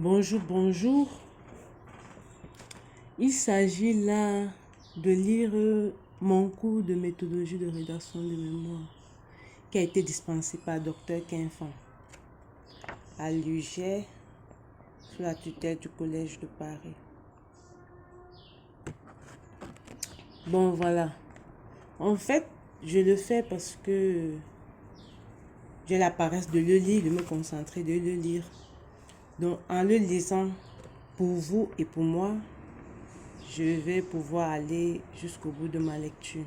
Bonjour, bonjour. Il s'agit là de lire mon cours de méthodologie de rédaction de mémoire qui a été dispensé par Dr Quinfan à l'UG sous la tutelle du Collège de Paris. Bon, voilà. En fait, je le fais parce que j'ai la paresse de le lire, de me concentrer, de le lire. Donc, en le lisant pour vous et pour moi, je vais pouvoir aller jusqu'au bout de ma lecture.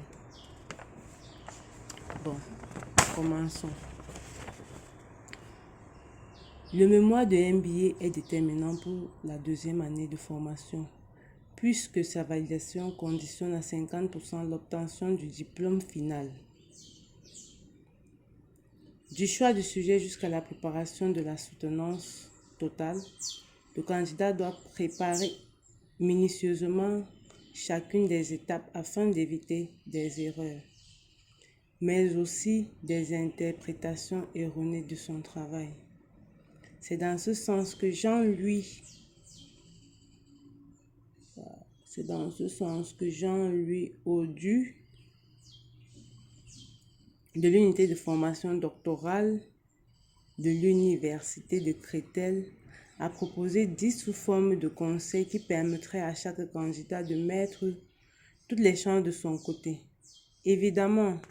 Bon, commençons. Le mémoire de MBA est déterminant pour la deuxième année de formation, puisque sa validation conditionne à 50% l'obtention du diplôme final. Du choix du sujet jusqu'à la préparation de la soutenance totale, le candidat doit préparer minutieusement chacune des étapes afin d'éviter des erreurs, mais aussi des interprétations erronées de son travail. C'est dans ce sens que Jean-Louis Audu de l'unité de formation doctorale de l'Université de Créteil a proposé 10 sous-formes de conseils qui permettraient à chaque candidat de mettre toutes les chances de son côté. Évidemment,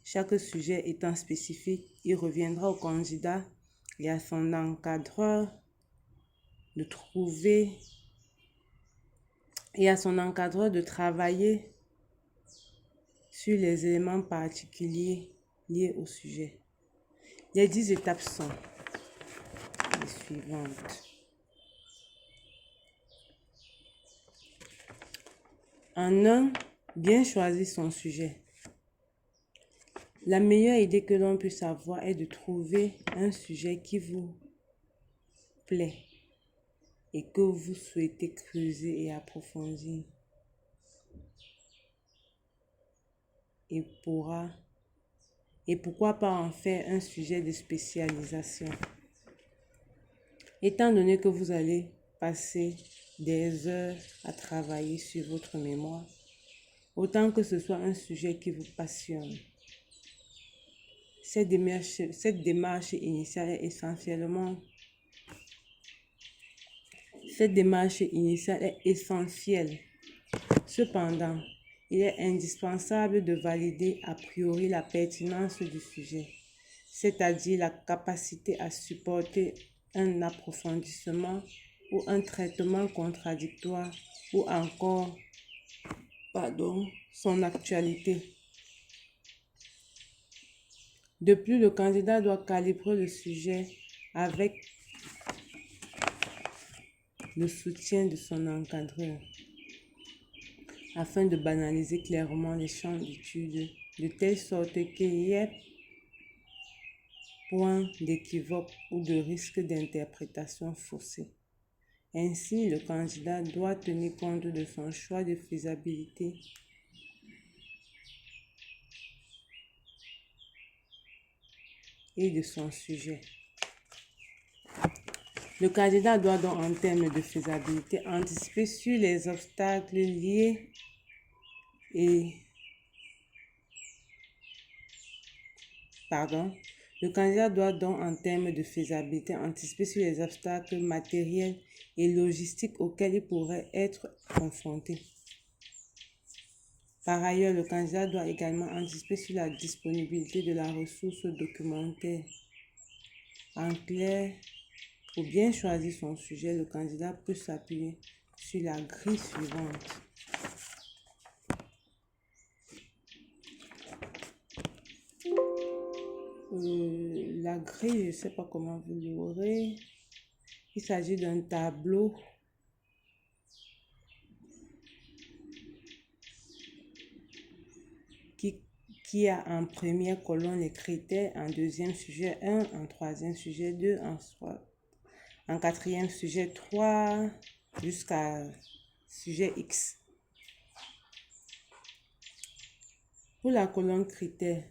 chaque sujet étant spécifique, il reviendra au candidat et à son encadreur de travailler sur les éléments particuliers liés au sujet. Les 10 étapes sont les suivantes. En 1, bien choisir son sujet. La meilleure idée que l'on puisse avoir est de trouver un sujet qui vous plaît et que vous souhaitez creuser et approfondir. Et pourquoi pas en faire un sujet de spécialisation. Étant donné que vous allez passer des heures à travailler sur votre mémoire, autant que ce soit un sujet qui vous passionne. Cette démarche initiale est essentielle. Cependant, il est indispensable de valider a priori la pertinence du sujet, c'est-à-dire la capacité à supporter un approfondissement ou un traitement contradictoire ou encore, son actualité. De plus, le candidat doit calibrer le sujet avec le soutien de son encadreur afin de banaliser clairement les champs d'études de telle sorte qu'il y ait point d'équivoque ou de risque d'interprétation faussée. Ainsi, le candidat doit tenir compte de son choix de faisabilité et de son sujet. Le candidat doit donc, en termes de faisabilité, anticiper sur les obstacles liés Le candidat doit donc, en termes de faisabilité, anticiper sur les obstacles matériels et logistiques auxquels il pourrait être confronté. Par ailleurs, le candidat doit également anticiper sur la disponibilité de la ressource documentaire. En clair, pour bien choisir son sujet, le candidat peut s'appuyer sur la grille suivante. La grille, je ne sais pas comment vous l'aurez. Il s'agit d'un tableau qui a en première colonne les critères, en deuxième sujet 1, en troisième sujet 2, en quatrième sujet 3, jusqu'à sujet X. Pour la colonne critères,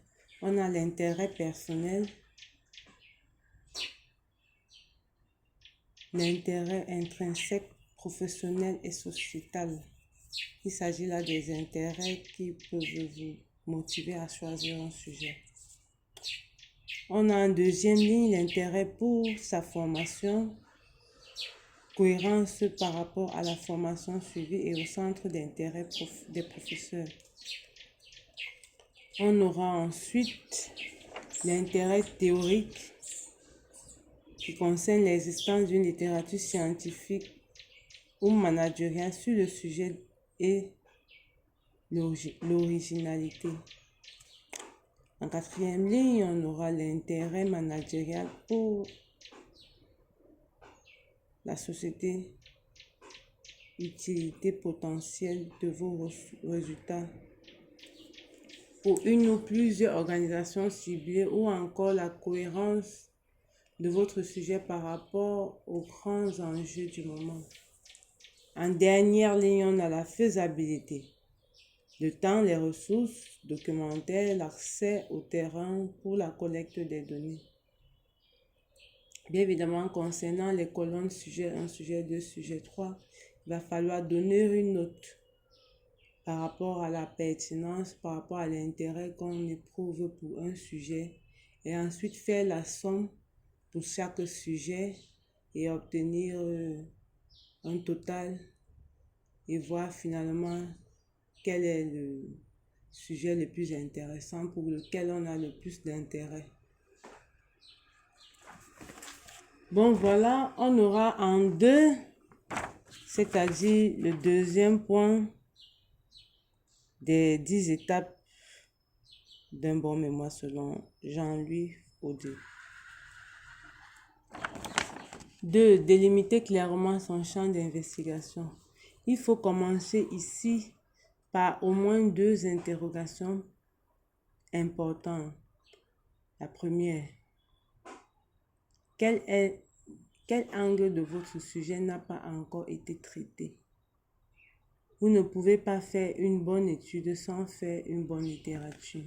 on a l'intérêt personnel, l'intérêt intrinsèque, professionnel et sociétal. Il s'agit là des intérêts qui peuvent vous motiver à choisir un sujet. On a en deuxième ligne l'intérêt pour sa formation, cohérence par rapport à la formation suivie et au centre d'intérêt des professeurs. On aura ensuite l'intérêt théorique qui concerne l'existence d'une littérature scientifique ou managériale sur le sujet et l'originalité. En quatrième ligne, on aura l'intérêt managérial pour la société, utilité potentielle de vos résultats pour une ou plusieurs organisations ciblées ou encore la cohérence de votre sujet par rapport aux grands enjeux du moment. En dernière ligne, on a la faisabilité. Le temps, les ressources documentaires, l'accès au terrain pour la collecte des données. Bien évidemment, concernant les colonnes sujet 1, sujet 2, sujet 3, il va falloir donner une note par rapport à la pertinence, par rapport à l'intérêt qu'on éprouve pour un sujet et ensuite faire la somme pour chaque sujet et obtenir un total et voir finalement quel est le sujet le plus intéressant pour lequel on a le plus d'intérêt. Bon, voilà, on aura en deux, c'est-à-dire le deuxième point des 10 étapes d'un bon mémoire selon Jean-Louis Audet. 2. Délimiter clairement son champ d'investigation. Il faut commencer ici par au moins 2 interrogations importantes. La première, quel angle de votre sujet n'a pas encore été traité? Vous ne pouvez pas faire une bonne étude sans faire une bonne littérature.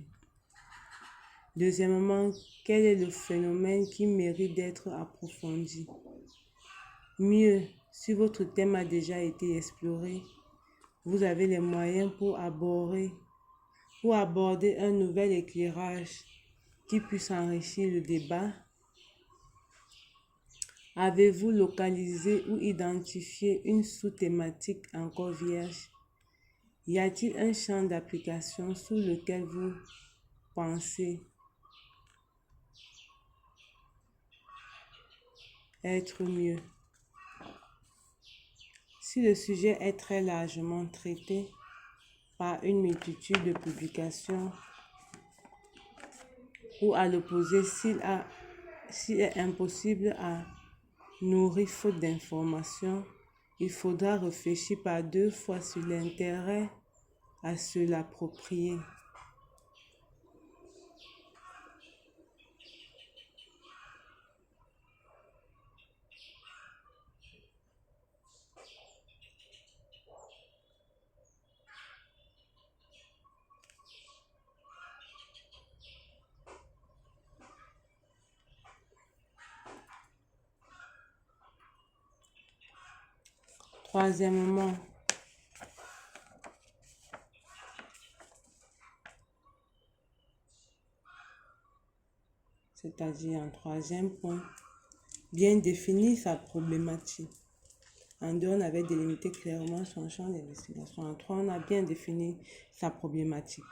Deuxièmement, quel est le phénomène qui mérite d'être approfondi? Mieux, si votre thème a déjà été exploré, vous avez les moyens pour aborder un nouvel éclairage qui puisse enrichir le débat. Avez-vous localisé ou identifié une sous-thématique encore vierge? Y a-t-il un champ d'application sur lequel vous pensez être mieux? Si le sujet est très largement traité par une multitude de publications, ou à l'opposé, s'il est impossible à nourrir faute d'informations, il faudra réfléchir par 2 fois sur l'intérêt à se l'approprier. Troisièmement, c'est-à-dire en troisième point, bien définir sa problématique. En 2, on avait délimité clairement son champ d'investigation. En 3, on a bien défini sa problématique.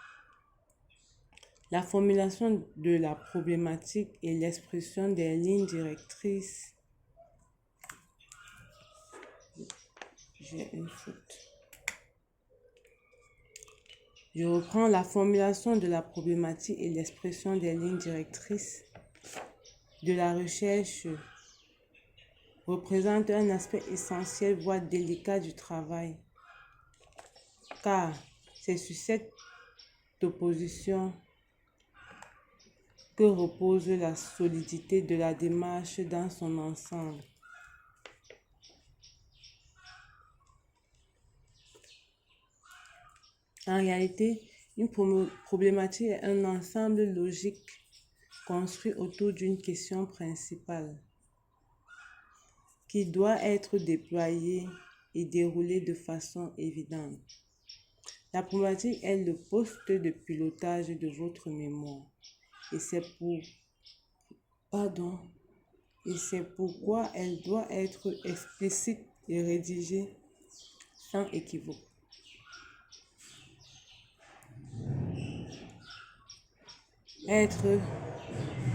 La formulation de la problématique et l'expression des lignes directrices. J'ai une faute. Je reprends la formulation de la problématique et l'expression des lignes directrices de la recherche représente un aspect essentiel, voire délicat du travail, car c'est sur cette opposition que repose la solidité de la démarche dans son ensemble. En réalité, une problématique est un ensemble logique construit autour d'une question principale. qui doit être déployée et déroulée de façon évidente. La problématique est le poste de pilotage de votre mémoire. Et c'est pourquoi elle doit être explicite et rédigée sans équivoque. Être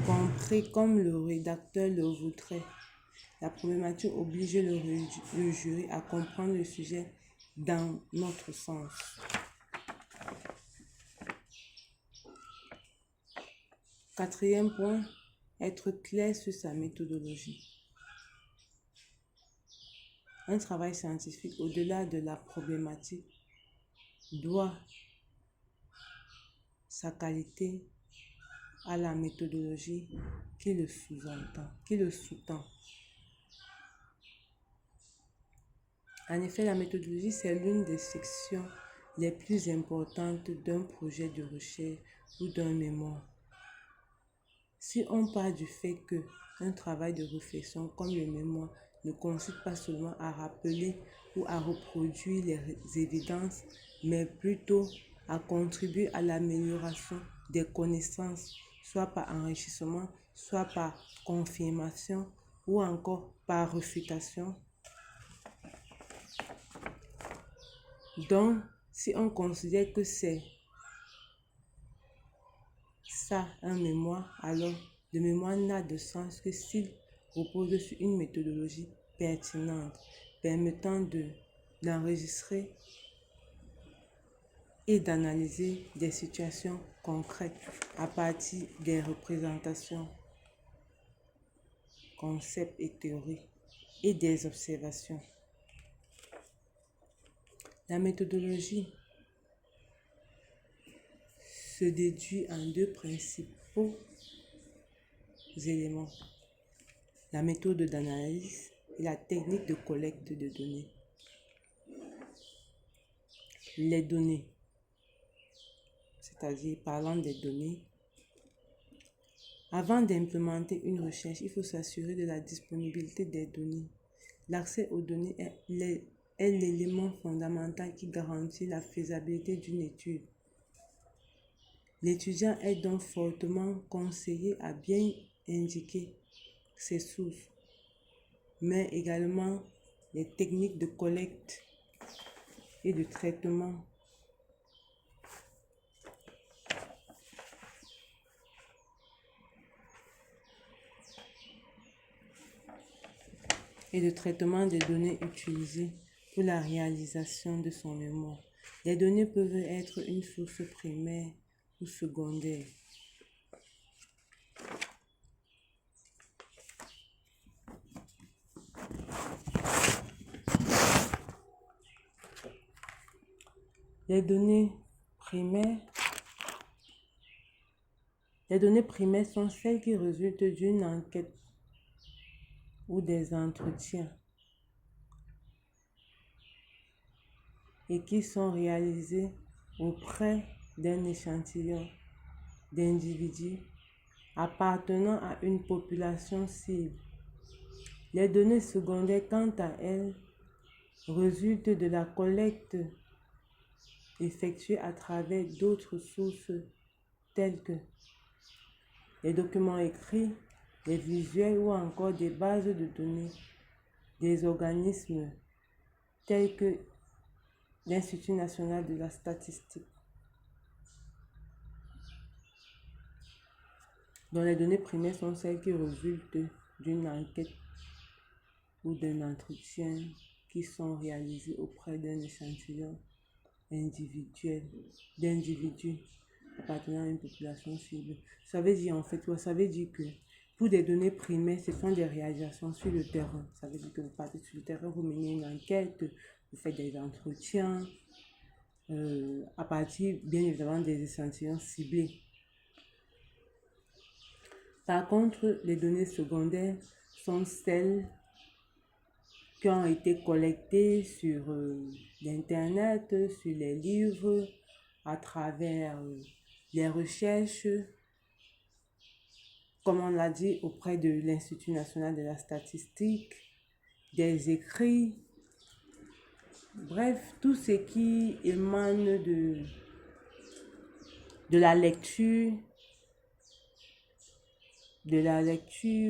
compris comme le rédacteur le voudrait. La problématique oblige le jury à comprendre le sujet dans notre sens. Quatrième point, être clair sur sa méthodologie. Un travail scientifique, au-delà de la problématique, doit sa qualité à la méthodologie qui le sous-tend. En effet, la méthodologie, c'est l'une des sections les plus importantes d'un projet de recherche ou d'un mémoire. Si on part du fait qu'un travail de réflexion comme le mémoire ne consiste pas seulement à rappeler ou à reproduire les évidences, mais plutôt à contribuer à l'amélioration des connaissances, soit par enrichissement, soit par confirmation ou encore par réfutation. Donc, si on considère que c'est ça un mémoire, alors le mémoire n'a de sens que s'il repose sur une méthodologie pertinente, permettant d'enregistrer et d'analyser des situations concrètes à partir des représentations, concepts et théories et des observations. La méthodologie se déduit en deux principaux éléments: la méthode d'analyse et la technique de collecte de données. Les données, c'est-à-dire parlant des données, avant d'implémenter une recherche, il faut s'assurer de la disponibilité des données. L'accès aux données est l'élément fondamental qui garantit la faisabilité d'une étude. L'étudiant est donc fortement conseillé à bien indiquer ses sources, mais également les techniques de collecte et de traitement des données utilisées pour la réalisation de son mémoire. Les données peuvent être une source primaire ou secondaire. Les données primaires sont celles qui résultent d'une enquête ou des entretiens et qui sont réalisés auprès d'un échantillon d'individus appartenant à une population cible. Les données secondaires, quant à elles, résultent de la collecte effectuée à travers d'autres sources telles que les documents écrits, les visuels ou encore des bases de données des organismes tels que l'Institut national de la statistique, dont les données primaires sont celles qui résultent d'une enquête ou d'un entretien qui sont réalisés auprès d'un échantillon d'individus appartenant à une population cible. Ça veut dire en fait quoi? Ça veut dire que pour des données primaires, ce sont des réalisations sur le terrain. Ça veut dire que vous partez sur le terrain, vous menez une enquête, vous faites des entretiens à partir bien évidemment des échantillons ciblés. Par contre, les données secondaires sont celles qui ont été collectées sur l'Internet, sur les livres, à travers les recherches, comme on l'a dit, auprès de l'Institut national de la statistique, des écrits, bref, tout ce qui émane de la lecture,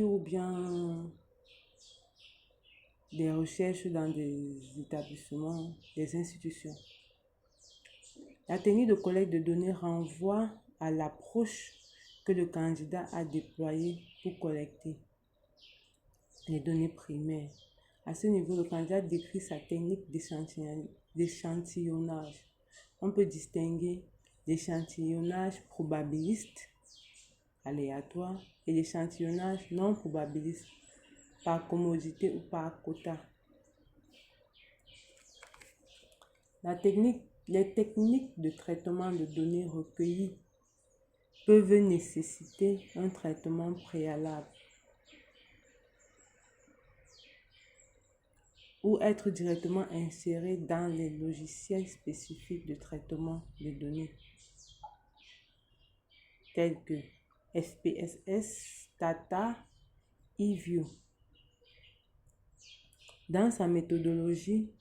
ou bien des recherches dans des établissements, des institutions. La technique de collecte de données renvoie à l'approche que le candidat a déployée pour collecter les données primaires. À ce niveau, le candidat décrit sa technique d'échantillonnage. On peut distinguer l'échantillonnage probabiliste, aléatoire, et l'échantillonnage non probabiliste, par commodité ou par quota. Les techniques de traitement de données recueillies peuvent nécessiter un traitement préalable ou être directement insérées dans les logiciels spécifiques de traitement de données, tels que SPSS, Stata, eView. Dans sa méthodologie,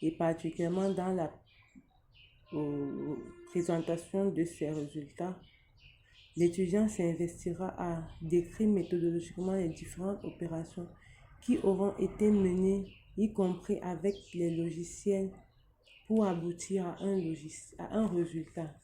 et particulièrement dans la présentation de ses résultats, l'étudiant s'investira à décrire méthodologiquement les différentes opérations qui auront été menées, y compris avec les logiciels, pour aboutir à un résultat.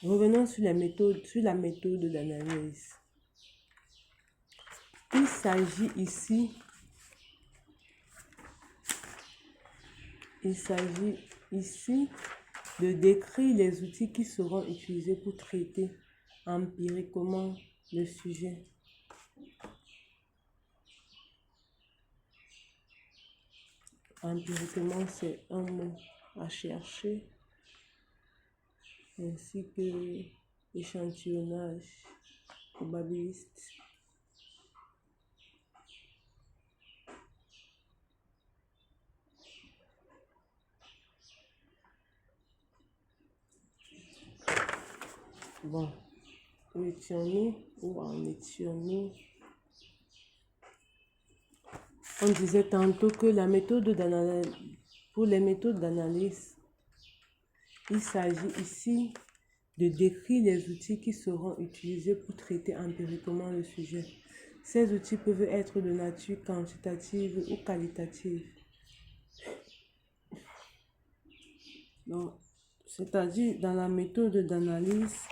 Revenons sur la méthode d'analyse. Il s'agit ici de décrire les outils qui seront utilisés pour traiter empiriquement le sujet. Empiriquement, c'est un mot à chercher, ainsi que échantillonnage probabiliste. Bon, où en étions-nous? On disait tantôt que pour les méthodes d'analyse, il s'agit ici de décrire les outils qui seront utilisés pour traiter empiriquement le sujet. Ces outils peuvent être de nature quantitative ou qualitative. Donc, c'est-à-dire dans la méthode d'analyse,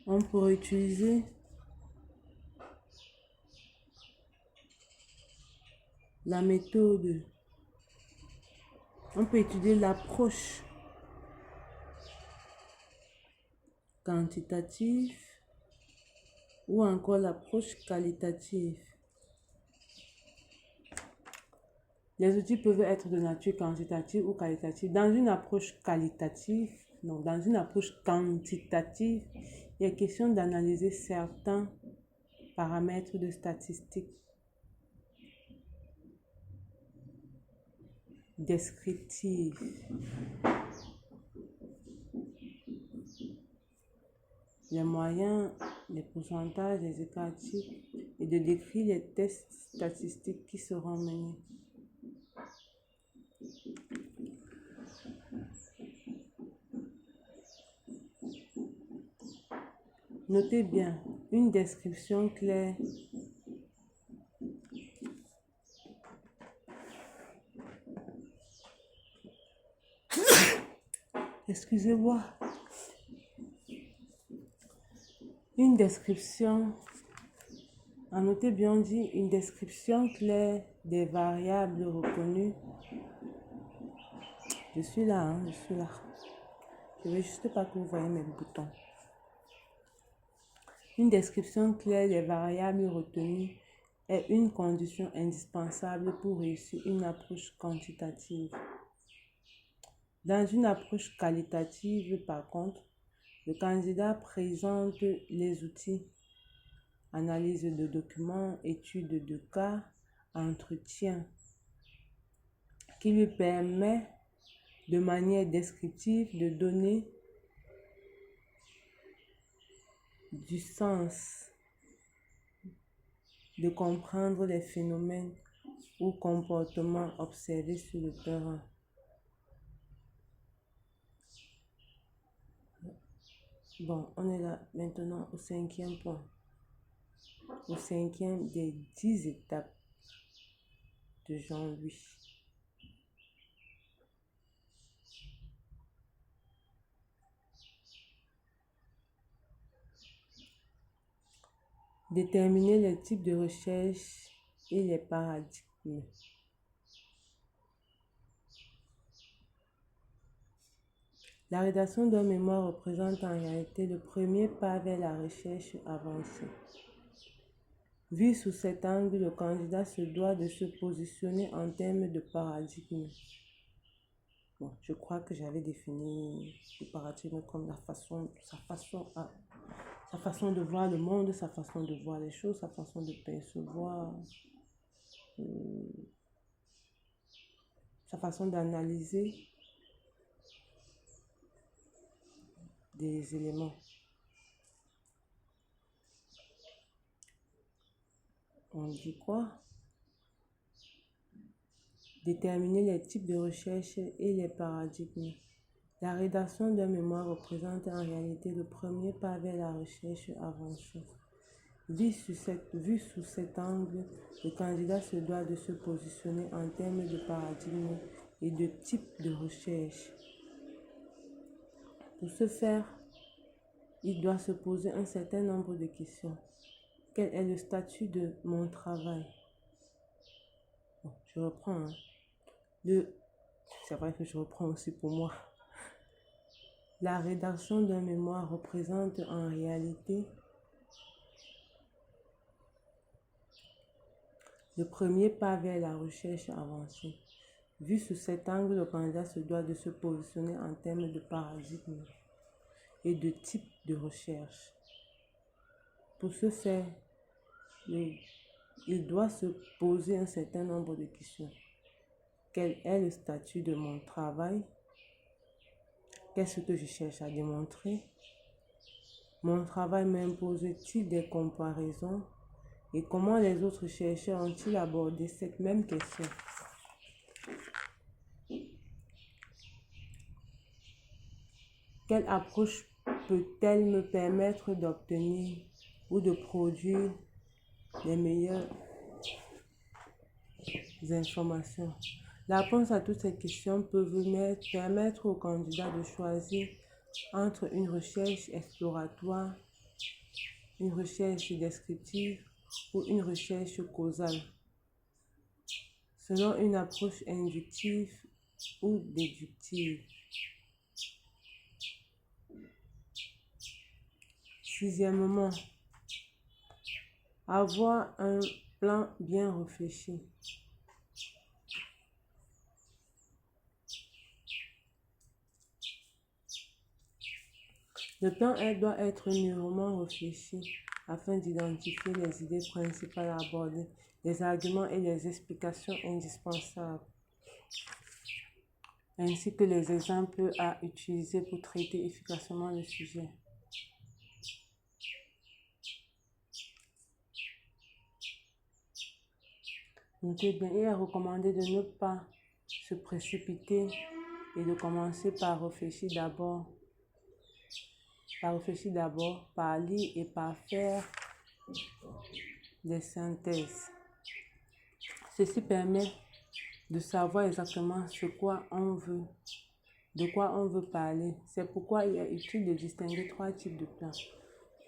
on pourrait utiliser la méthode. On peut étudier l'approche quantitative ou encore l'approche qualitative. Les outils peuvent être de nature quantitative ou qualitative. Dans une approche quantitative, il est question d'analyser certains paramètres de statistiques descriptives. Les moyens, les pourcentages, les écarts types, et de décrire les tests statistiques qui seront menés. Notez bien, une description claire excusez-moi. Une description, notez bien, on dit une description claire des variables reconnues Je suis là, hein, je suis là. Je ne veux juste pas que vous voyez mes boutons. Une description claire des variables retenues est une condition indispensable pour réussir une approche quantitative. Dans une approche qualitative, par contre, le candidat présente les outils: analyse de documents, étude de cas, entretien, qui lui permet de manière descriptive de donner du sens, de comprendre les phénomènes ou comportements observés sur le terrain. Bon, on est là maintenant au 5e point, au 5e des 10 étapes de Jean-Louis. Déterminer les types de recherche et les paradigmes. La rédaction d'un mémoire représente en réalité le premier pas vers la recherche avancée. Vu sous cet angle, le candidat se doit de se positionner en termes de paradigme. Bon, je crois que j'avais défini le paradigme comme sa façon de voir le monde, sa façon de voir les choses, sa façon de percevoir, sa façon d'analyser des éléments. On dit quoi? Déterminer les types de recherche et les paradigmes. La rédaction d'un mémoire représente en réalité le premier pas vers la recherche avancée. Vu sous cet angle, le candidat se doit de se positionner en termes de paradigme et de type de recherche. Pour ce faire, il doit se poser un certain nombre de questions. Quel est le statut de mon travail? Bon, je reprends. C'est vrai que je reprends aussi pour moi. La rédaction d'un mémoire représente en réalité le premier pas vers la recherche avancée. Vu sous cet angle, le candidat se doit de se positionner en termes de paradigme et de type de recherche. Pour ce faire, il doit se poser un certain nombre de questions. Quel est le statut de mon travail? Qu'est-ce que je cherche à démontrer? Mon travail m'impose-t-il des comparaisons? Et comment les autres chercheurs ont-ils abordé cette même question? Quelle approche peut-elle me permettre d'obtenir ou de produire les meilleures informations? La réponse à toutes ces questions peut permettre au candidat de choisir entre une recherche exploratoire, une recherche descriptive ou une recherche causale, selon une approche inductive ou déductive. 6e, avoir un plan bien réfléchi. Le plan doit être mûrement réfléchi afin d'identifier les idées principales à aborder, les arguments et les explications indispensables, ainsi que les exemples à utiliser pour traiter efficacement le sujet. Notez bien, il est recommandé de ne pas se précipiter et de commencer par réfléchir d'abord, par lire et par faire des synthèses. Ceci permet de savoir exactement de quoi on veut parler. C'est pourquoi il est utile de distinguer 3 types de plans.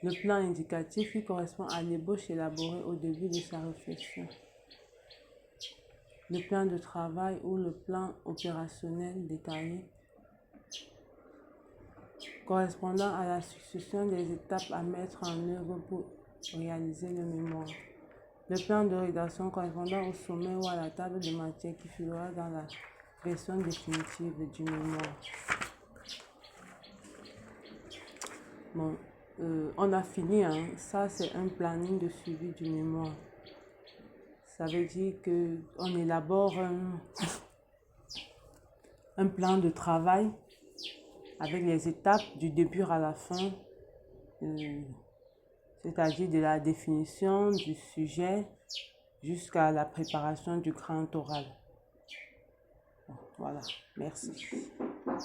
Le plan indicatif qui correspond à l'ébauche élaborée au début de sa réflexion. le plan de travail ou le plan opérationnel détaillé correspondant à la succession des étapes à mettre en œuvre pour réaliser le mémoire. Le plan de rédaction correspondant au sommet ou à la table de matière qui figurera dans la version définitive du mémoire. Bon, on a fini, hein. Ça, c'est un planning de suivi du mémoire. Ça veut dire qu'on élabore un plan de travail avec les étapes du début à la fin, c'est-à-dire de la définition du sujet jusqu'à la préparation du grand oral. Voilà, merci.